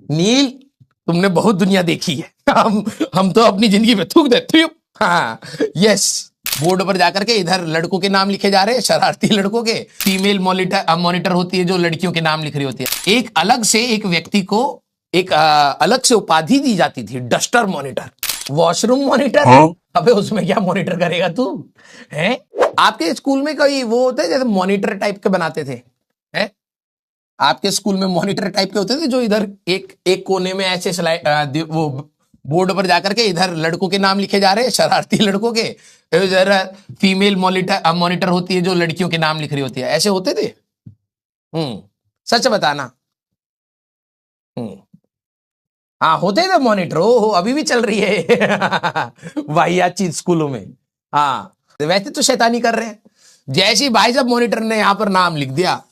नील, तुमने बहुत दुनिया देखी है। हम तो अपनी जिंदगी में थूक देते हैं। हाँ, यस। बोर्ड पर जाकर के इधर लड़कों के नाम लिखे जा रहे हैं, शरारती लड़कों के। फीमेल मॉनिटर मॉनिटर होती है जो लड़कियों के नाम लिख रही होती है। एक अलग से एक व्यक्ति को एक अलग से उपाधि दी जाती थी, डस्टर मॉनिटर। Washroom monitor. हाँ? अबे उसमें क्या मॉनिटर करेगा तू? हैं? आपके स्कूल में कोई वो होता है जैसे मॉनिटर टाइप के बनाते थे? हैं? आपके स्कूल में मॉनिटर टाइप के होते थे जो इधर एक एक कोने में ऐसे स्लाइड वो बोर्ड पर जाकर के इधर लड़कों के नाम लिखे जा रहे हैं, शरारती लड़कों के। इधर फीमेल मॉनिटर होती है जो लड़कियों के नाम लिख रही होती है। ऐसे होते थे? सच बताना। हम्म हाँ, होते थे मॉनिटर। हो अभी भी चल रही है। वाहियात चीज स्कूलों में। हाँ, वैसे तो शैतानी कर रहे हैं। जैसे ही भाई साहब मॉनिटर ने यहां पर नाम लिख दिया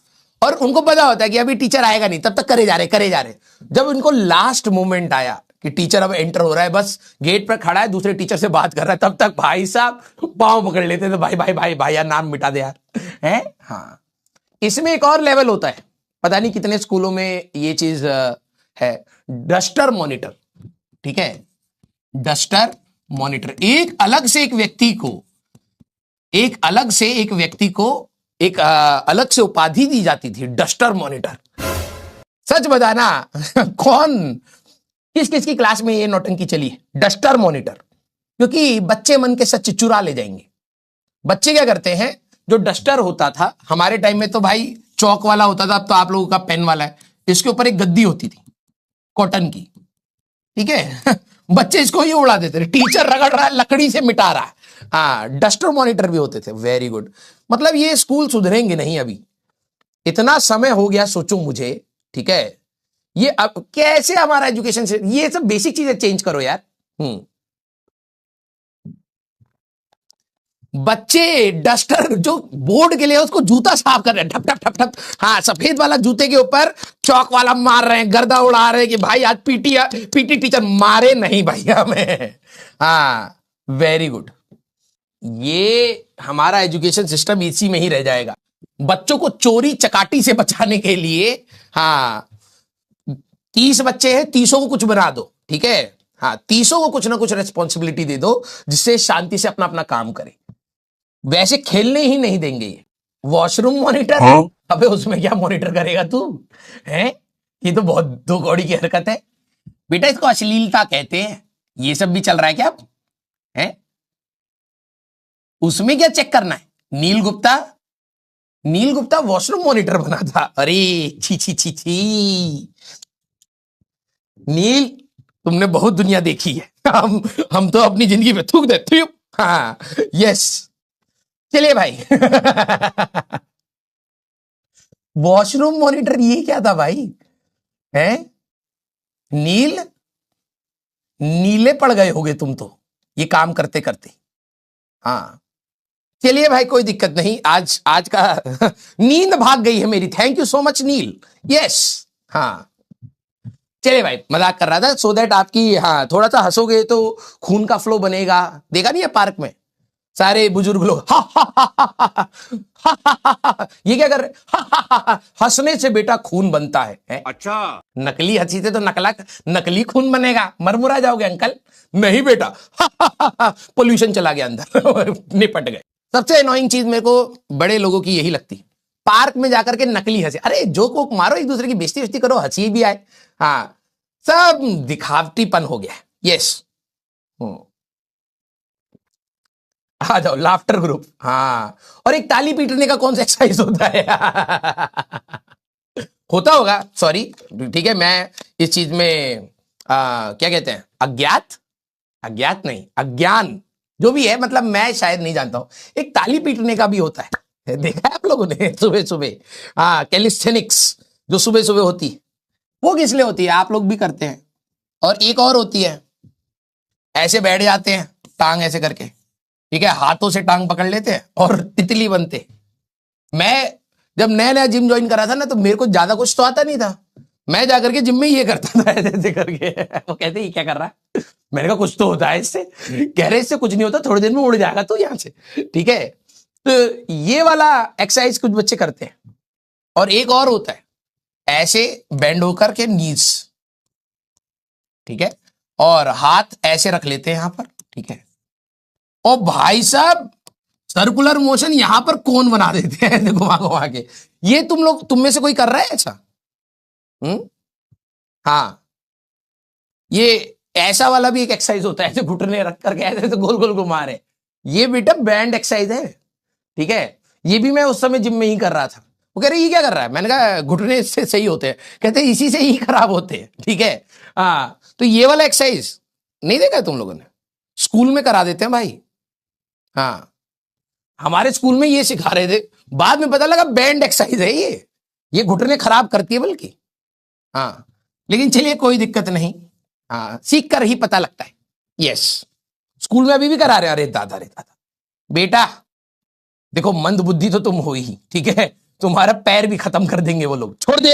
और उनको पता होता है कि अभी टीचर आएगा नहीं, तब तक करे जा रहे। जब उनको लास्ट मोमेंट आया कि टीचर अब एंटर हो रहा है, बस गेट पर खड़ा है, दूसरे टीचर से बात कर रहा है, तब तक भाई साहब पांव पकड़ लेते थे। भाई भाई भाई भाई यार, नाम मिटा दे यार। है? हाँ। इसमें एक और लेवल होता है, पता नहीं कितने स्कूलों में ये चीज है। Duster monitor. ठीक है, डस्टर मॉनिटर। एक अलग से एक व्यक्ति को एक अलग से उपाधि दी जाती थी, डस्टर मॉनिटर। सच बताना। कौन किस किस की क्लास में ये नौटंकी चली है, डस्टर मॉनिटर? क्योंकि बच्चे मन के सच चुरा ले जाएंगे। बच्चे क्या करते हैं, जो डस्टर होता था हमारे टाइम में तो भाई चौक वाला होता था, अब तो आप लोगों का पेन वाला है। इसके ऊपर एक गद्दी होती थी कॉटन की। ठीक है। बच्चे इसको ही उड़ा देते थे, टीचर रगड़ रहा है, लकड़ी से मिटा रहा है। हाँ, डस्टर मॉनिटर भी होते थे। Very good. मतलब ये स्कूल सुधरेंगे नहीं अभी। इतना समय हो गया, सोचो मुझे। ठीक है, ये अब कैसे हमारा एजुकेशन से ये सब बेसिक चीजें चेंज करो यार। बच्चे डस्टर जो बोर्ड के लिए उसको जूता साफ कर रहे हैं, ठप ठप ठप ठप। हाँ, सफेद वाला जूते के ऊपर चौक वाला मार रहे हैं, गर्दा उड़ा रहे हैं कि भाई आज पीटी टीचर मारे नहीं भैया हमें। हाँ, वेरी गुड। ये हमारा एजुकेशन सिस्टम इसी में ही रह जाएगा। बच्चों को चोरी चकाटी से बचाने के लिए, हाँ, 30 बच्चे हैं, 30 को कुछ बना दो। ठीक है, हाँ, 30 को कुछ ना कुछ रेस्पॉन्सिबिलिटी दे दो जिससे शांति से अपना अपना काम करे। वैसे खेलने ही नहीं देंगे ये। Washroom monitor. हाँ? अबे उसमें क्या मॉनिटर करेगा तू? हैं? ये तो बहुत दो कौड़ी की हरकत है बेटा, इसको अश्लीलता कहते हैं। ये सब भी चल रहा है क्या अब? हैं? उसमें क्या चेक करना है? नील गुप्ता वॉशरूम मॉनिटर बना था। अरे छी छी छी छी। नील, तुमने बहुत दुनिया देखी है। हम तो अपनी जिंदगी में थूक देते हैं। हाँ, यस। चलिए भाई। वॉशरूम मॉनिटर ये क्या था भाई? हैं? नील, नीले पड़ गए होगे तुम तो ये काम करते करते। हाँ, चलिए भाई, कोई दिक्कत नहीं। आज का नींद भाग गई है मेरी। Thank you so much Neel. Yes. हाँ, चलिए भाई, मजाक कर रहा था सो दैट आपकी, हाँ, थोड़ा सा हंसोगे तो खून का फ्लो बनेगा। देखा नहीं है पार्क में सारे बुजुर्ग लोग हा हा हा हा हा हा हा हा हा हा, ये क्या कर रहे? हा हा हा हा। हंसने से बेटा खून बनता है? अच्छा, नकली हंसी से तो नकली खून बनेगा, मरमुरा जाओगे अंकल। नहीं बेटा, हा हा हा हा। पोल्यूशन चला गया अंदर। निपट गए। सबसे अनोइंग चीज मेरे को बड़े लोगों की यही लगती, पार्क में जाकर के नकली हंसी। अरे जोक वोक मारो, एक दूसरे की बेइज्जती वेस्ती करो, हंसी भी आए। हाँ, सब दिखावटीपन हो गया। यस। आ जाओ लाफ्टर ग्रुप। हाँ, और एक ताली पीटने का कौन सा एक्सरसाइज होता है? होता होगा, सॉरी। ठीक है, मैं इस चीज में क्या कहते हैं, अज्ञात नहीं, अज्ञान जो भी है, मतलब मैं शायद नहीं जानता हूं। एक ताली पीटने का भी होता है, देखा है आप लोगों ने? सुबह सुबह, हाँ, कैलिस्थेनिक्स जो सुबह सुबह होती है, वो किस लिए होती है? आप लोग भी करते हैं। और एक और होती है, ऐसे बैठ जाते हैं टांग ऐसे करके। ठीक है, हाथों से टांग पकड़ लेते हैं और तितली बनते। मैं जब नया नया जिम ज्वाइन करा था ना, तो मेरे को ज्यादा कुछ तो आता नहीं था। मैं जाकर के जिम में ये करता था, ऐसे करके। वो कहते ये क्या कर रहा है? मैंने कहा कुछ तो होता है इससे। कह रहे इससे कुछ नहीं होता, थोड़ी देर में उड़ जाएगा तो यहां से। ठीक है, तो ये वाला एक्सरसाइज कुछ बच्चे करते हैं। और एक और होता है, ऐसे बेंड होकर के नीज, ठीक है, और हाथ ऐसे रख लेते हैं यहां पर, ठीक है, और भाई साहब सर्कुलर मोशन यहां पर कौन बना देते हैं ऐसे घुमा घुमा के। ये तुम में से कोई कर रहा है ऐसा? हाँ, ये ऐसा वाला भी एक एक्सरसाइज होता है, ऐसे घुटने रख करके ऐसे ऐसे गोल गोल घुमा रहे, ये बेटा बैंड एक्सरसाइज है, ठीक है। ये भी मैं उस समय जिम में ही कर रहा था। वो कह रहे ये क्या कर रहा है, मैंने कहा घुटने इससे सही होते हैं, कहते इसी से ही खराब होते हैं, ठीक है। हाँ, तो ये वाला एक्सरसाइज नहीं देखा है तुम लोगों ने, स्कूल में करा देते हैं भाई। हाँ, हमारे स्कूल में ये सिखा रहे थे, बाद में पता लगा बैंड एक्सरसाइज है ये घुटने खराब करती है बल्कि। हाँ, लेकिन चलिए कोई दिक्कत नहीं, हाँ, सीख कर ही पता लगता है। यस, स्कूल में अभी भी करा रहे। अरे दादा बेटा, देखो मंद बुद्धि तो तुम हो ही, ठीक है, तुम्हारा पैर भी खत्म कर देंगे वो लोग, छोड़ दे।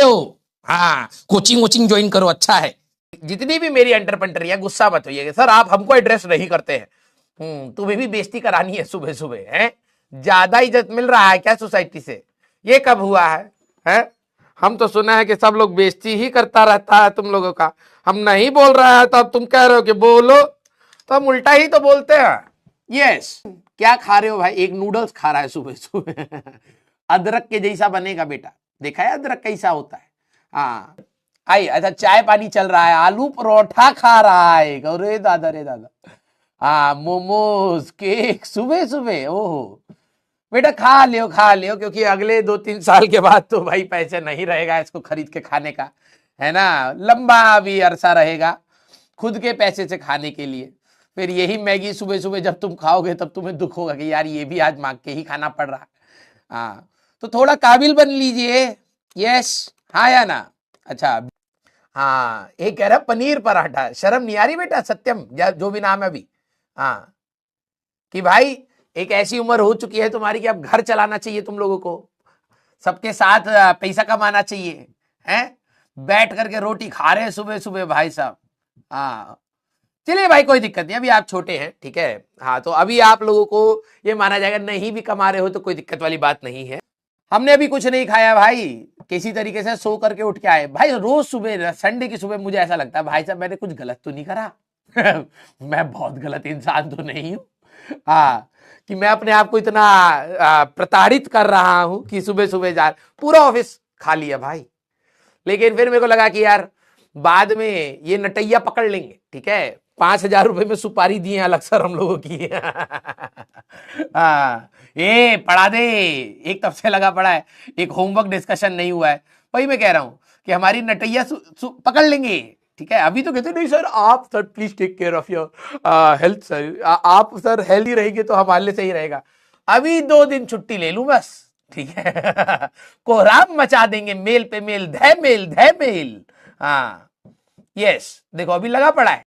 हाँ, कोचिंग वोचिंग ज्वाइन करो, अच्छा है। जितनी भी मेरी अंटरपंटरिया, गुस्सा मत होइए सर, आप हमको एड्रेस नहीं करते हैं। तुम्हें भी बेइज्जती करानी है सुबह सुबह, है ज्यादा इज्जत मिल रहा है क्या सोसाइटी से? ये कब हुआ है? हम तो सुना है कि सब लोग बेइज्जती ही करता रहता है तुम लोगों का। हम नहीं बोल रहा है तो अब तुम कह रहे हो कि बोलो, तो हम उल्टा ही तो बोलते हैं। यस, क्या खा रहे हो भाई? एक नूडल्स खा रहा है सुबह सुबह अदरक के जैसा बनेगा बेटा, देखा है अदरक कैसा होता है? हाँ, आई अच्छा, चाय पानी चल रहा है, आलू परोठा खा रहा है, अरे दादा रे दादा। हाँ, मोमोज, केक सुबह सुबह, ओहो बेटा खा लियो, क्योंकि अगले 2-3 साल के बाद तो भाई पैसे नहीं रहेगा इसको खरीद के खाने का, है ना, लंबा भी अरसा रहेगा खुद के पैसे से खाने के लिए। फिर यही मैगी सुबह सुबह जब तुम खाओगे तब तुम्हें दुख होगा कि यार ये भी आज मांग के ही खाना पड़ रहा है। हाँ, तो थोड़ा काबिल बन लीजिए। यस, हाँ या ना? अच्छा, हाँ, एक कह रहा पनीर पराठा, शर्म नहीं आ रही बेटा? सत्यम जो भी नाम है अभी, हाँ, कि भाई एक ऐसी उम्र हो चुकी है तुम्हारी कि अब घर चलाना चाहिए तुम लोगों को, सबके साथ पैसा कमाना चाहिए, हैं? बैठ करके रोटी खा रहे हैं सुबह सुबह भाई साहब। हाँ, चलिए भाई कोई दिक्कत नहीं, अभी आप छोटे हैं, ठीक है। हाँ, तो अभी आप लोगों को ये माना जाएगा, नहीं भी कमा रहे हो तो कोई दिक्कत वाली बात नहीं है। हमने अभी कुछ नहीं खाया भाई, किसी तरीके से सो करके उठ के आए भाई। रोज सुबह, संडे की सुबह मुझे ऐसा लगता है भाई साहब मैंने कुछ गलत तो नहीं करा मैं बहुत गलत इंसान तो नहीं हूँ, हाँ, कि मैं अपने आप को इतना प्रताड़ित कर रहा हूं कि सुबह सुबह जा पूरा ऑफिस खा लिया भाई। लेकिन फिर मेरे को लगा कि यार बाद में ये नटैया पकड़ लेंगे, ठीक है, 5,000 रुपए में सुपारी दिए अलग सर हम लोगों की ये पढ़ा दे, एक तब से लगा पड़ा है, एक होमवर्क डिस्कशन नहीं हुआ है। वही मैं कह रहा हूं कि हमारी नटैया पकड़ लेंगे, ठीक है। अभी तो कहते नहीं सर, आप sir please take care of your health sir, आप सर हेल्दी रहेंगे तो हमारे लिए सही रहेगा। अभी 2 दिन छुट्टी ले लूं बस, ठीक है कोहराम मचा देंगे, मेल पे मेल, धै मेल। हाँ, यस, देखो अभी लगा पड़ा है।